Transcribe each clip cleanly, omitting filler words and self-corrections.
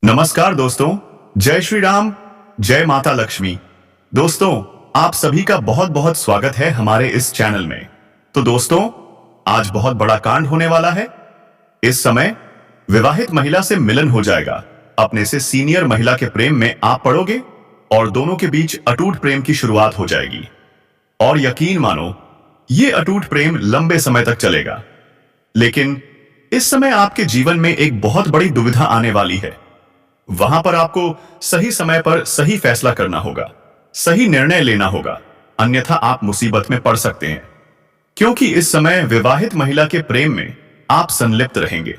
नमस्कार दोस्तों, जय श्री राम, जय माता लक्ष्मी। दोस्तों, आप सभी का बहुत बहुत स्वागत है हमारे इस चैनल में। तो दोस्तों, आज बहुत बड़ा कांड होने वाला है। इस समय विवाहित महिला से मिलन हो जाएगा। अपने से सीनियर महिला के प्रेम में आप पड़ोगे और दोनों के बीच अटूट प्रेम की शुरुआत हो जाएगी। और यकीन मानो, ये अटूट प्रेम लंबे समय तक चलेगा। लेकिन इस समय आपके जीवन में एक बहुत बड़ी दुविधा आने वाली है। वहां पर आपको सही समय पर सही फैसला करना होगा, सही निर्णय लेना होगा, अन्यथा आप मुसीबत में पड़ सकते हैं। क्योंकि इस समय विवाहित महिला के प्रेम में आप संलिप्त रहेंगे।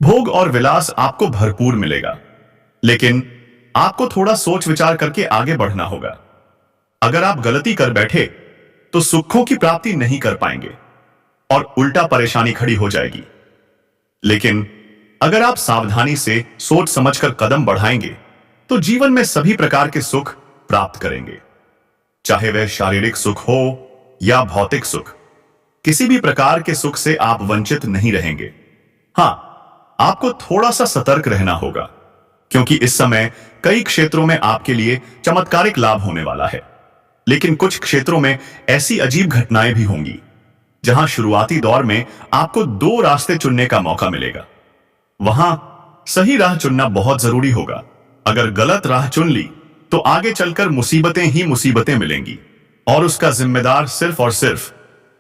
भोग और विलास आपको भरपूर मिलेगा, लेकिन आपको थोड़ा सोच विचार करके आगे बढ़ना होगा। अगर आप गलती कर बैठे तो सुखों की प्राप्ति नहीं कर पाएंगे और उल्टा परेशानी खड़ी हो जाएगी। लेकिन अगर आप सावधानी से सोच समझकर कदम बढ़ाएंगे तो जीवन में सभी प्रकार के सुख प्राप्त करेंगे, चाहे वह शारीरिक सुख हो या भौतिक सुख। किसी भी प्रकार के सुख से आप वंचित नहीं रहेंगे। हां, आपको थोड़ा सा सतर्क रहना होगा, क्योंकि इस समय कई क्षेत्रों में आपके लिए चमत्कारिक लाभ होने वाला है। लेकिन कुछ क्षेत्रों में ऐसी अजीब घटनाएं भी होंगी जहां शुरुआती दौर में आपको दो रास्ते चुनने का मौका मिलेगा। वहां सही राह चुनना बहुत जरूरी होगा। अगर गलत राह चुन ली तो आगे चलकर मुसीबतें ही मुसीबतें मिलेंगी और उसका जिम्मेदार सिर्फ और सिर्फ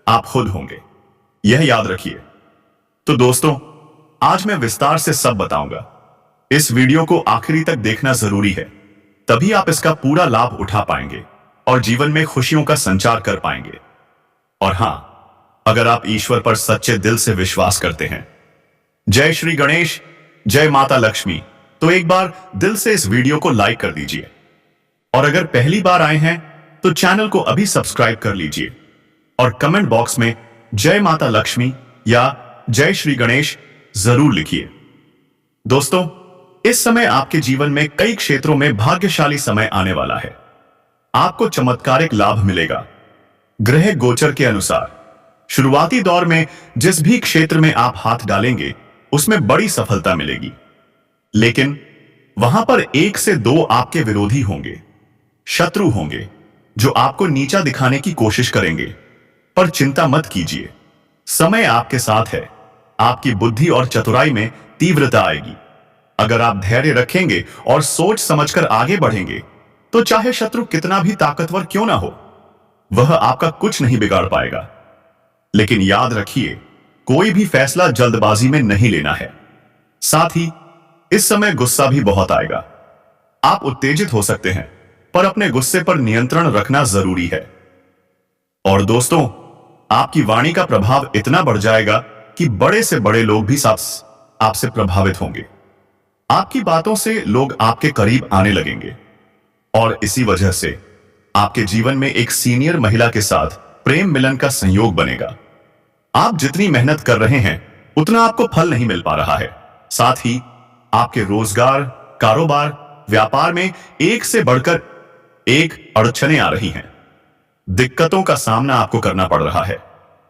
आप खुद होंगे। यह याद रखिए। तो दोस्तों, आज मैं विस्तार से सब बताऊंगा। इस वीडियो को आखिरी तक देखना जरूरी है, तभी आप इसका पूरा लाभ उठा पाएंगे और जीवन में खुशियों का संचार कर पाएंगे। और हां, अगर आप ईश्वर पर सच्चे दिल से विश्वास करते हैं, जय श्री गणेश, जय माता लक्ष्मी, तो एक बार दिल से इस वीडियो को लाइक कर दीजिए। और अगर पहली बार आए हैं तो चैनल को अभी सब्सक्राइब कर लीजिए और कमेंट बॉक्स में जय माता लक्ष्मी या जय श्री गणेश जरूर लिखिए। दोस्तों, इस समय आपके जीवन में कई क्षेत्रों में भाग्यशाली समय आने वाला है। आपको चमत्कारिक लाभ मिलेगा। ग्रह गोचर के अनुसार शुरुआती दौर में जिस भी क्षेत्र में आप हाथ डालेंगे उसमें बड़ी सफलता मिलेगी। लेकिन वहां पर एक से दो आपके विरोधी होंगे, शत्रु होंगे, जो आपको नीचा दिखाने की कोशिश करेंगे। पर चिंता मत कीजिए, समय आपके साथ है। आपकी बुद्धि और चतुराई में तीव्रता आएगी। अगर आप धैर्य रखेंगे और सोच समझकर आगे बढ़ेंगे तो चाहे शत्रु कितना भी ताकतवर क्यों ना हो, वह आपका कुछ नहीं बिगाड़ पाएगा। लेकिन याद रखिए, कोई भी फैसला जल्दबाजी में नहीं लेना है। साथ ही इस समय गुस्सा भी बहुत आएगा। आप उत्तेजित हो सकते हैं, पर अपने गुस्से पर नियंत्रण रखना जरूरी है। और दोस्तों, आपकी वाणी का प्रभाव इतना बढ़ जाएगा कि बड़े से बड़े लोग भी आपसे प्रभावित होंगे। आपकी बातों से लोग आपके करीब आने लगेंगे और इसी वजह से आपके जीवन में एक सीनियर महिला के साथ प्रेम मिलन का संयोग बनेगा। आप जितनी मेहनत कर रहे हैं उतना आपको फल नहीं मिल पा रहा है। साथ ही आपके रोजगार, कारोबार, व्यापार में एक से बढ़कर एक अड़चनें आ रही हैं। दिक्कतों का सामना आपको करना पड़ रहा है।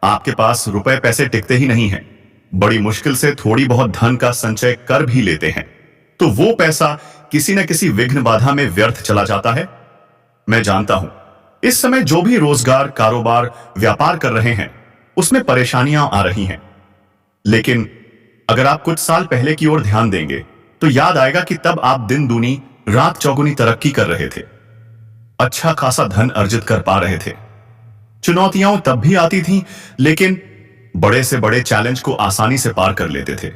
आपके पास रुपए पैसे टिकते ही नहीं हैं। बड़ी मुश्किल से थोड़ी बहुत धन का संचय कर भी लेते हैं तो वो पैसा किसी न किसी विघ्न बाधा में व्यर्थ चला जाता है। मैं जानता हूं, इस समय जो भी रोजगार, कारोबार, व्यापार कर रहे हैं उसमें परेशानियां आ रही हैं। लेकिन अगर आप कुछ साल पहले की ओर ध्यान देंगे तो याद आएगा कि तब आप दिन दूनी रात चौगुनी तरक्की कर रहे थे, अच्छा खासा धन अर्जित कर पा रहे थे। चुनौतियां तब भी आती थीं, लेकिन बड़े से बड़े चैलेंज को आसानी से पार कर लेते थे।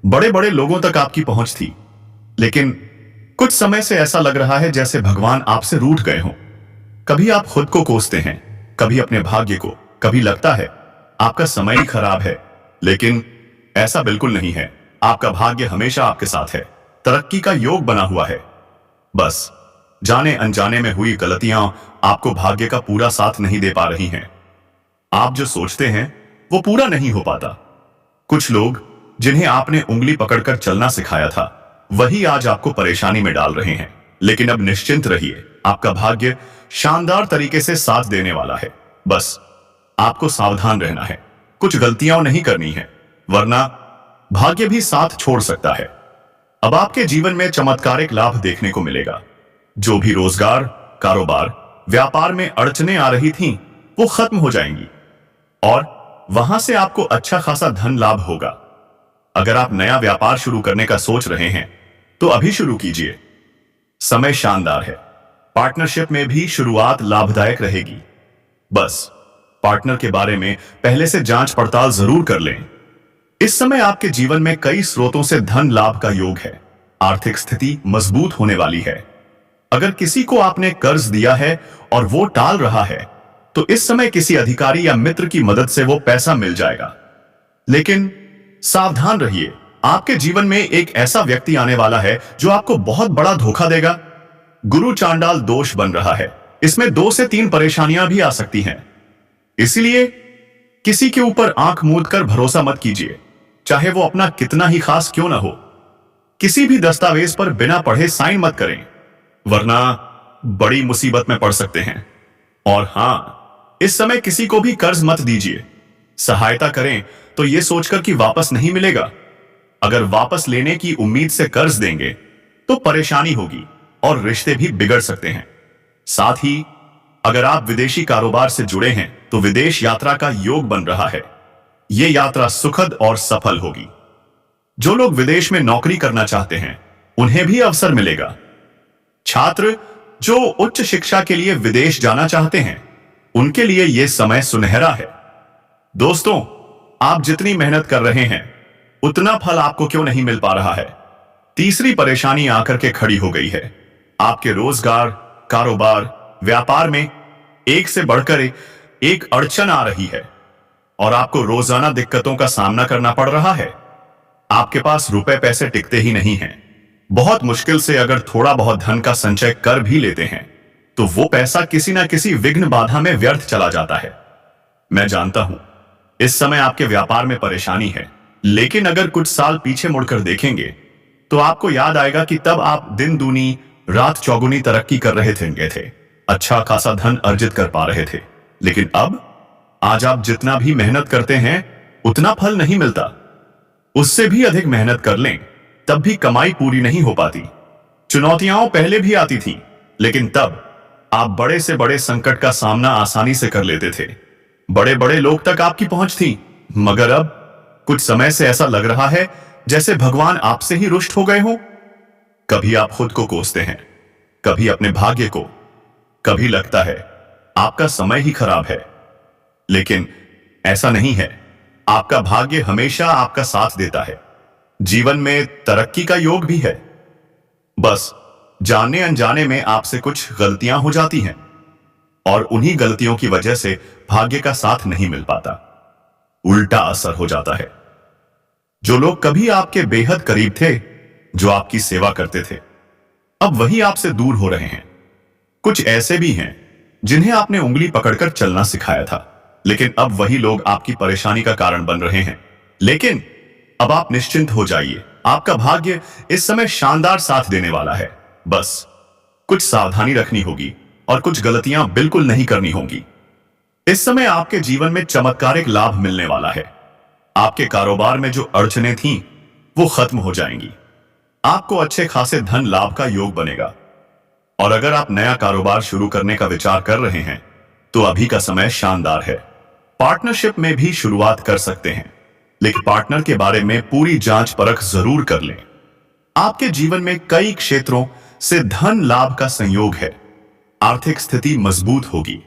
बड़े बड़े लोगों तक आपकी पहुंच थी। लेकिन कुछ समय से ऐसा लग रहा है जैसे भगवान आपसे रूठ गए हों। कभी आप खुद को कोसते हैं, कभी अपने भाग्य को, कभी लगता है आपका समय ही खराब है। लेकिन ऐसा बिल्कुल नहीं है। आपका भाग्य हमेशा आपके साथ है। तरक्की का योग बना हुआ है। बस जाने अनजाने में हुई गलतियां आपको भाग्य का पूरा साथ नहीं दे पा रही हैं। आप जो सोचते हैं वो पूरा नहीं हो पाता। कुछ लोग जिन्हें आपने उंगली पकड़कर चलना सिखाया था वही आज आपको परेशानी में डाल रहे हैं। लेकिन अब निश्चिंत रहिए, आपका भाग्य शानदार तरीके से साथ देने वाला है। बस आपको सावधान रहना है, कुछ गलतियां नहीं करनी है, वरना भाग्य भी साथ छोड़ सकता है। अब आपके जीवन में चमत्कारिक लाभ देखने को मिलेगा। जो भी रोजगार, कारोबार, व्यापार में अड़चनें आ रही थीं, वो खत्म हो जाएंगी और वहां से आपको अच्छा खासा धन लाभ होगा। अगर आप नया व्यापार शुरू करने का सोच रहे हैं तो अभी शुरू कीजिए। समय शानदार है। पार्टनरशिप में भी शुरुआत लाभदायक रहेगी। बस पार्टनर के बारे में पहले से जांच पड़ताल जरूर कर लें। इस समय आपके जीवन में कई स्रोतों से धन लाभ का योग है। आर्थिक स्थिति मजबूत होने वाली है। अगर किसी को आपने कर्ज दिया है और वो टाल रहा है तो इस समय किसी अधिकारी या मित्र की मदद से वो पैसा मिल जाएगा। लेकिन सावधान रहिए, आपके जीवन में एक ऐसा व्यक्ति आने वाला है जो आपको बहुत बड़ा धोखा देगा। गुरु चांडाल दोष बन रहा है। इसमें 2 से 3 परेशानियां भी आ सकती हैं। इसलिए किसी के ऊपर आंख मूंद कर भरोसा मत कीजिए, चाहे वो अपना कितना ही खास क्यों ना हो। किसी भी दस्तावेज पर बिना पढ़े साइन मत करें, वरना बड़ी मुसीबत में पड़ सकते हैं। और हां, इस समय किसी को भी कर्ज मत दीजिए। सहायता करें तो यह सोचकर कि वापस नहीं मिलेगा। अगर वापस लेने की उम्मीद से कर्ज देंगे तो परेशानी होगी और रिश्ते भी बिगड़ सकते हैं। साथ ही अगर आप विदेशी कारोबार से जुड़े हैं तो विदेश यात्रा का योग बन रहा है। यह यात्रा सुखद और सफल होगी। जो लोग विदेश में नौकरी करना चाहते हैं उन्हें भी अवसर मिलेगा। छात्र जो उच्च शिक्षा के लिए विदेश जाना चाहते हैं उनके लिए यह समय सुनहरा है। दोस्तों, आप जितनी मेहनत कर रहे हैं उतना फल आपको क्यों नहीं मिल पा रहा है? तीसरी परेशानी आकर के खड़ी हो गई है। आपके रोजगार, कारोबार, व्यापार में एक से बढ़कर एक अड़चन आ रही है और आपको रोजाना दिक्कतों का सामना करना पड़ रहा है। आपके पास रुपए पैसे टिकते ही नहीं हैं। बहुत मुश्किल से अगर थोड़ा बहुत धन का संचय कर भी लेते हैं तो वो पैसा किसी ना किसी विघ्न बाधा में व्यर्थ चला जाता है। मैं जानता हूं इस समय आपके व्यापार में परेशानी है, लेकिन अगर कुछ साल पीछे मुड़कर देखेंगे तो आपको याद आएगा कि तब आप दिन दूनी रात चौगुनी तरक्की कर रहे थे, अच्छा खासा धन अर्जित कर पा रहे थे। लेकिन अब आज आप जितना भी मेहनत करते हैं उतना फल नहीं मिलता। उससे भी अधिक मेहनत कर लें तब भी कमाई पूरी नहीं हो पाती। चुनौतियां पहले भी आती थीं, लेकिन तब आप बड़े से बड़े संकट का सामना आसानी से कर लेते थे। बड़े बड़े लोग तक आपकी पहुंच थी। मगर अब कुछ समय से ऐसा लग रहा है जैसे भगवान आपसे ही रुष्ट हो गए हो। कभी आप खुद को कोसते हैं, कभी अपने भाग्य को, कभी लगता है आपका समय ही खराब है। लेकिन ऐसा नहीं है। आपका भाग्य हमेशा आपका साथ देता है। जीवन में तरक्की का योग भी है। बस जाने अनजाने में आपसे कुछ गलतियां हो जाती हैं और उन्हीं गलतियों की वजह से भाग्य का साथ नहीं मिल पाता, उल्टा असर हो जाता है। जो लोग कभी आपके बेहद करीब थे, जो आपकी सेवा करते थे, अब वही आपसे दूर हो रहे हैं। कुछ ऐसे भी हैं जिन्हें आपने उंगली पकड़कर चलना सिखाया था, लेकिन अब वही लोग आपकी परेशानी का कारण बन रहे हैं। लेकिन अब आप निश्चिंत हो जाइए, आपका भाग्य इस समय शानदार साथ देने वाला है। बस कुछ सावधानी रखनी होगी और कुछ गलतियां बिल्कुल नहीं करनी होंगी। इस समय आपके जीवन में चमत्कारिक लाभ मिलने वाला है। आपके कारोबार में जो अड़चनें थीं वो खत्म हो जाएंगी। आपको अच्छे खासे धन लाभ का योग बनेगा। और अगर आप नया कारोबार शुरू करने का विचार कर रहे हैं तो अभी का समय शानदार है। पार्टनरशिप में भी शुरुआत कर सकते हैं, लेकिन पार्टनर के बारे में पूरी जांच परख जरूर कर लें। आपके जीवन में कई क्षेत्रों से धन लाभ का संयोग है। आर्थिक स्थिति मजबूत होगी।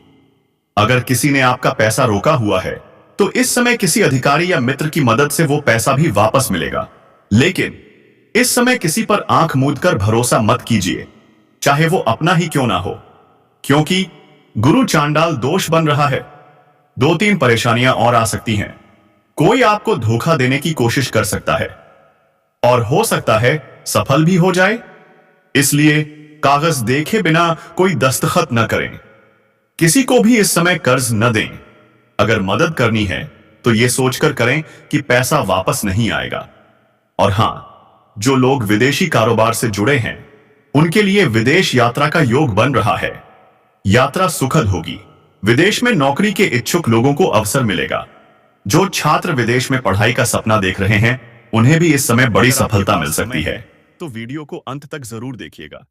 अगर किसी ने आपका पैसा रोका हुआ है तो इस समय किसी अधिकारी या मित्र की मदद से वो पैसा भी वापस मिलेगा। लेकिन इस समय किसी पर आंख मूंद कर भरोसा मत कीजिए, चाहे वो अपना ही क्यों ना हो, क्योंकि गुरु चांडाल दोष बन रहा है। 2-3 परेशानियां और आ सकती हैं। कोई आपको धोखा देने की कोशिश कर सकता है और हो सकता है सफल भी हो जाए। इसलिए कागज देखे बिना कोई दस्तखत न करें। किसी को भी इस समय कर्ज न दें। अगर मदद करनी है तो यह सोचकर करें कि पैसा वापस नहीं आएगा। और हां, जो लोग विदेशी कारोबार से जुड़े हैं उनके लिए विदेश यात्रा का योग बन रहा है। यात्रा सुखद होगी। विदेश में नौकरी के इच्छुक लोगों को अवसर मिलेगा। जो छात्र विदेश में पढ़ाई का सपना देख रहे हैं उन्हें भी इस समय बड़ी सफलता मिल सकती है। तो वीडियो को अंत तक जरूर देखिएगा,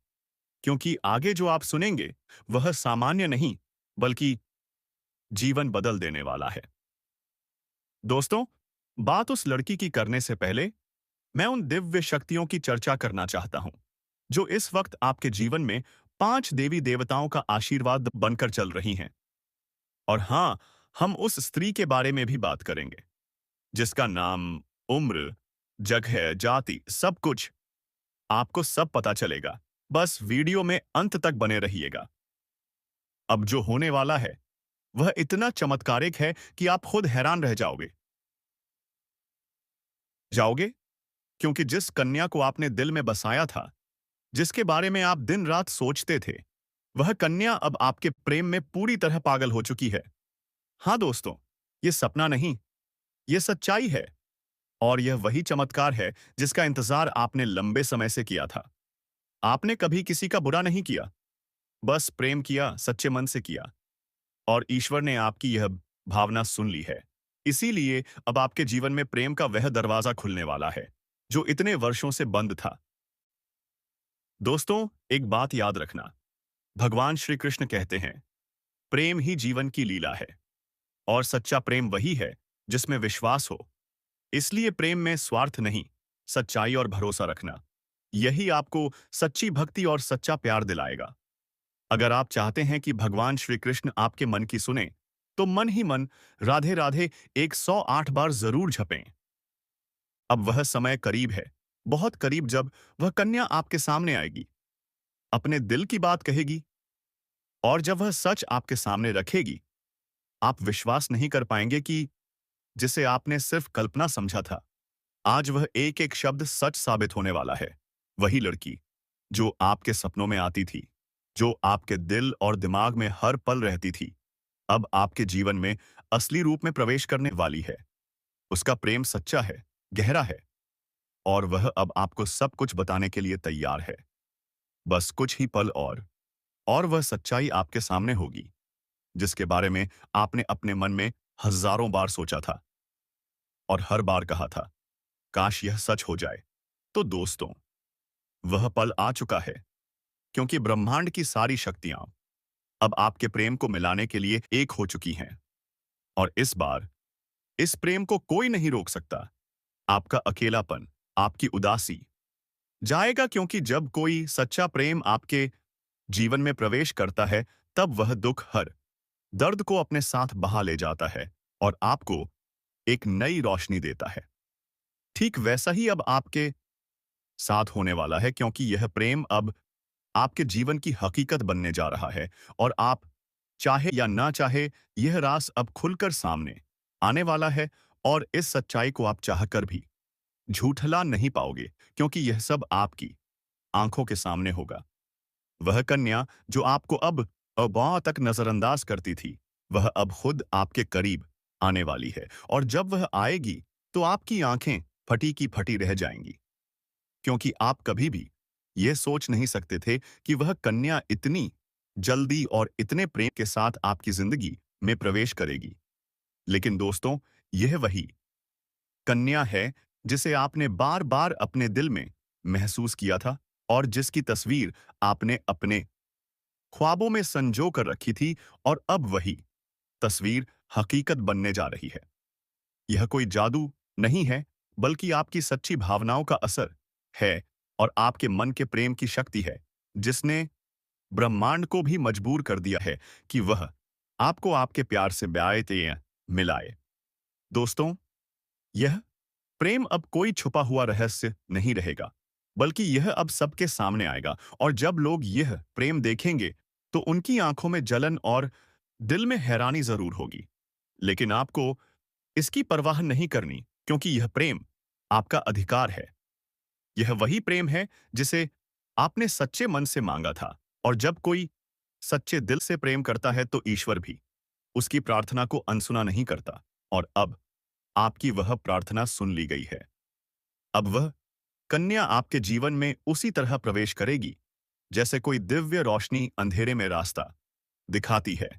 क्योंकि आगे जो आप सुनेंगे वह सामान्य नहीं बल्कि जीवन बदल देने वाला है। दोस्तों, बात उस लड़की की करने से पहले मैं उन दिव्य शक्तियों की चर्चा करना चाहता हूं जो इस वक्त आपके जीवन में 5 देवी देवताओं का आशीर्वाद बनकर चल रही हैं। और हां, हम उस स्त्री के बारे में भी बात करेंगे जिसका नाम, उम्र, जगह, जाति, सब कुछ आपको सब पता चलेगा। बस वीडियो में अंत तक बने रहिएगा। अब जो होने वाला है वह इतना चमत्कारिक है कि आप खुद हैरान रह जाओगे, क्योंकि जिस कन्या को आपने दिल में बसाया था, जिसके बारे में आप दिन रात सोचते थे, वह कन्या अब आपके प्रेम में पूरी तरह पागल हो चुकी है। हाँ दोस्तों, यह सपना नहीं, यह सच्चाई है। और यह वही चमत्कार है जिसका इंतजार आपने लंबे समय से किया था। आपने कभी किसी का बुरा नहीं किया, बस प्रेम किया, सच्चे मन से किया। और ईश्वर ने आपकी यह भावना सुन ली है। इसीलिए अब आपके जीवन में प्रेम का वह दरवाजा खुलने वाला है जो इतने वर्षों से बंद था। दोस्तों, एक बात याद रखना, भगवान श्री कृष्ण कहते हैं, प्रेम ही जीवन की लीला है। और सच्चा प्रेम वही है जिसमें विश्वास हो। इसलिए प्रेम में स्वार्थ नहीं, सच्चाई और भरोसा रखना, यही आपको सच्ची भक्ति और सच्चा प्यार दिलाएगा। अगर आप चाहते हैं कि भगवान श्री कृष्ण आपके मन की सुने, तो मन ही मन राधे राधे 108 बार जरूर जपें। अब वह समय करीब है, बहुत करीब, जब वह कन्या आपके सामने आएगी, अपने दिल की बात कहेगी। और जब वह सच आपके सामने रखेगी, आप विश्वास नहीं कर पाएंगे कि जिसे आपने सिर्फ कल्पना समझा था, आज वह एक एक शब्द सच साबित होने वाला है। वही लड़की जो आपके सपनों में आती थी, जो आपके दिल और दिमाग में हर पल रहती थी, अब आपके जीवन में असली रूप में प्रवेश करने वाली है। उसका प्रेम सच्चा है, गहरा है, और वह अब आपको सब कुछ बताने के लिए तैयार है। बस कुछ ही पल और वह सच्चाई आपके सामने होगी जिसके बारे में आपने अपने मन में हजारों बार सोचा था और हर बार कहा था, काश यह सच हो जाए। तो दोस्तों, वह पल आ चुका है, क्योंकि ब्रह्मांड की सारी शक्तियां अब आपके प्रेम को मिलाने के लिए एक हो चुकी हैं। और इस बार इस प्रेम को कोई नहीं रोक सकता। आपका अकेलापन, आपकी उदासी जाएगा, क्योंकि जब कोई सच्चा प्रेम आपके जीवन में प्रवेश करता है, तब वह दुख, हर दर्द को अपने साथ बहा ले जाता है और आपको एक नई रोशनी देता है। ठीक वैसा ही अब आपके साथ होने वाला है, क्योंकि यह प्रेम अब आपके जीवन की हकीकत बनने जा रहा है। और आप चाहे या ना चाहे, यह राज अब खुलकर सामने आने वाला है। और इस सच्चाई को आप चाहकर भी झूठला नहीं पाओगे, क्योंकि यह सब आपकी आंखों के सामने होगा। वह कन्या जो आपको अब अबा तक नजरअंदाज करती थी, वह अब खुद आपके करीब आने वाली है। और जब वह आएगी, तो आपकी आंखें फटी की फटी रह जाएंगी, क्योंकि आप कभी भी यह सोच नहीं सकते थे कि वह कन्या इतनी जल्दी और इतने प्रेम के साथ आपकी जिंदगी में प्रवेश करेगी। लेकिन दोस्तों, यह वही कन्या है जिसे आपने बार बार अपने दिल में महसूस किया था और जिसकी तस्वीर आपने अपने ख्वाबों में संजो कर रखी थी। और अब वही तस्वीर हकीकत बनने जा रही है। यह कोई जादू नहीं है, बल्कि आपकी सच्ची भावनाओं का असर है और आपके मन के प्रेम की शक्ति है, जिसने ब्रह्मांड को भी मजबूर कर दिया है कि वह आपको आपके प्यार से ब्याह मिलाए। दोस्तों, यह प्रेम अब कोई छुपा हुआ रहस्य नहीं रहेगा, बल्कि यह अब सबके सामने आएगा। और जब लोग यह प्रेम देखेंगे, तो उनकी आंखों में जलन और दिल में हैरानी जरूर होगी। लेकिन आपको इसकी परवाह नहीं करनी, क्योंकि यह प्रेम आपका अधिकार है। यह वही प्रेम है जिसे आपने सच्चे मन से मांगा था। और जब कोई सच्चे दिल से प्रेम करता है, तो ईश्वर भी उसकी प्रार्थना को अनसुना नहीं करता। और अब आपकी वह प्रार्थना सुन ली गई है। अब वह कन्या आपके जीवन में उसी तरह प्रवेश करेगी जैसे कोई दिव्य रोशनी अंधेरे में रास्ता दिखाती है।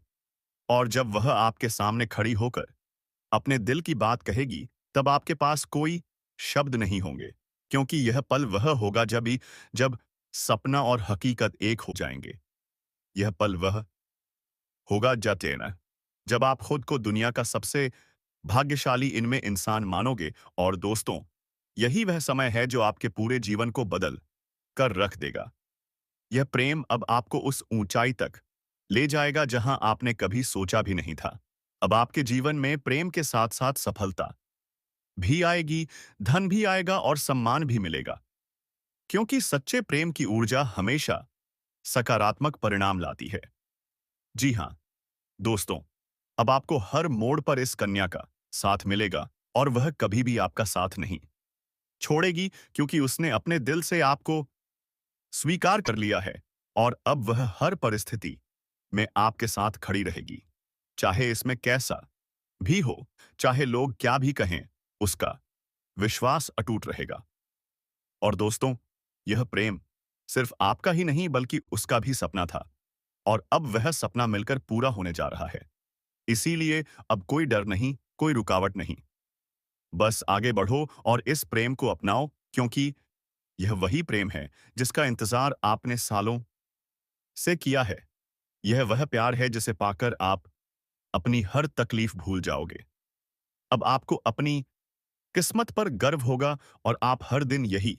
और जब वह आपके सामने खड़ी होकर अपने दिल की बात कहेगी, तब आपके पास कोई शब्द नहीं होंगे, क्योंकि यह पल वह होगा जब सपना और हकीकत एक हो जाएंगे। यह पल वह होगा जब आप खुद को दुनिया का सबसे भाग्यशाली इनमें इंसान मानोगे। और दोस्तों, यही वह समय है जो आपके पूरे जीवन को बदल कर रख देगा। यह प्रेम अब आपको उस ऊंचाई तक ले जाएगा जहां आपने कभी सोचा भी नहीं था। अब आपके जीवन में प्रेम के साथ साथ सफलता भी आएगी, धन भी आएगा और सम्मान भी मिलेगा। क्योंकि सच्चे प्रेम की ऊर्जा हमेशा सकारात्मक परिणाम लाती है। जी हां दोस्तों, अब आपको हर मोड़ पर इस कन्या का साथ मिलेगा और वह कभी भी आपका साथ नहीं छोड़ेगी, क्योंकि उसने अपने दिल से आपको स्वीकार कर लिया है। और अब वह हर परिस्थिति में आपके साथ खड़ी रहेगी, चाहे इसमें कैसा भी हो, चाहे लोग क्या भी कहें, उसका विश्वास अटूट रहेगा। और दोस्तों, यह प्रेम सिर्फ आपका ही नहीं बल्कि उसका भी सपना था, और अब वह सपना मिलकर पूरा होने जा रहा है। इसीलिए अब कोई डर नहीं, कोई रुकावट नहीं। बस आगे बढ़ो और इस प्रेम को अपनाओ, क्योंकि यह वही प्रेम है जिसका इंतजार आपने सालों से किया है। यह वह प्यार है जिसे पाकर आप अपनी हर तकलीफ भूल जाओगे। अब आपको अपनी किस्मत पर गर्व होगा और आप हर दिन यही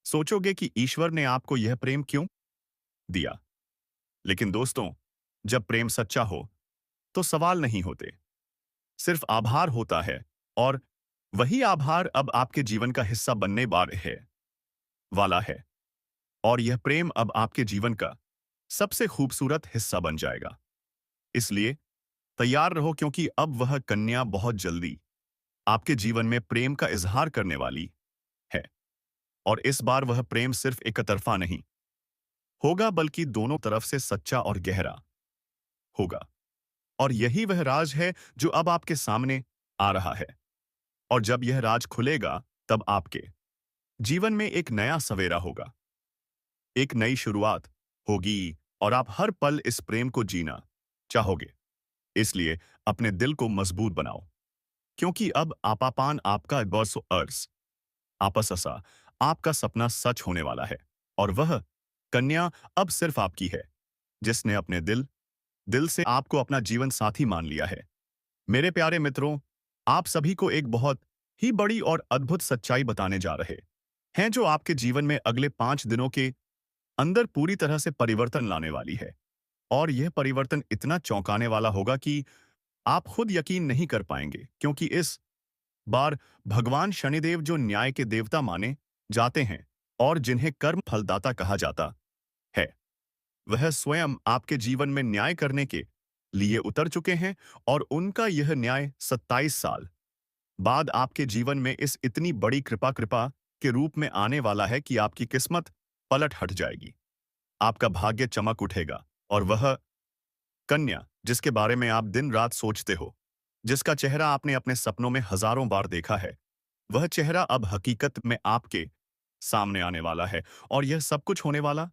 सोचोगे कि ईश्वर ने आपको यह प्रेम क्यों दिया। लेकिन दोस्तों, जब प्रेम सच्चा हो तो सवाल नहीं होते, सिर्फ आभार होता है। और वही आभार अब आपके जीवन का हिस्सा बनने वाला है। और यह प्रेम अब आपके जीवन का सबसे खूबसूरत हिस्सा बन जाएगा। इसलिए तैयार रहो, क्योंकि अब वह कन्या बहुत जल्दी आपके जीवन में प्रेम का इजहार करने वाली है। और इस बार वह प्रेम सिर्फ एक तरफा नहीं होगा, बल्कि दोनों तरफ से सच्चा और गहरा होगा। और यही वह राज है जो अब आपके सामने आ रहा है। और जब यह राज खुलेगा, तब आपके जीवन में एक नया सवेरा होगा, एक नई शुरुआत होगी, और आप हर पल इस प्रेम को जीना चाहोगे। इसलिए अपने दिल को मजबूत बनाओ, क्योंकि अब आपापान आपका बरसो अर्स आपससा आपका सपना सच होने वाला है। और वह कन्या अब सिर्फ आपकी है, जिसने अपने दिल से आपको अपना जीवन साथी मान लिया है। मेरे प्यारे मित्रों, आप सभी को एक बहुत ही बड़ी और अद्भुत सच्चाई बताने जा रहे हैं, जो आपके जीवन में अगले 5 दिनों के अंदर पूरी तरह से परिवर्तन लाने वाली है। और यह परिवर्तन इतना चौंकाने वाला होगा कि आप खुद यकीन नहीं कर पाएंगे, क्योंकि इस बार भगवान शनिदेव, जो न्याय के देवता माने जाते हैं और जिन्हें कर्म फलदाता कहा जाता है, वह स्वयं आपके जीवन में न्याय करने के लिए उतर चुके हैं। और उनका यह न्याय 27 साल बाद आपके जीवन में इस इतनी बड़ी कृपा के रूप में आने वाला है कि आपकी किस्मत पलट हट जाएगी, आपका भाग्य चमक उठेगा। और वह कन्या जिसके बारे में आप दिन रात सोचते हो, जिसका चेहरा आपने अपने सपनों में हजारों बार देखा है, वह चेहरा अब हकीकत में आपके सामने आने वाला है। और यह सब कुछ होने वाला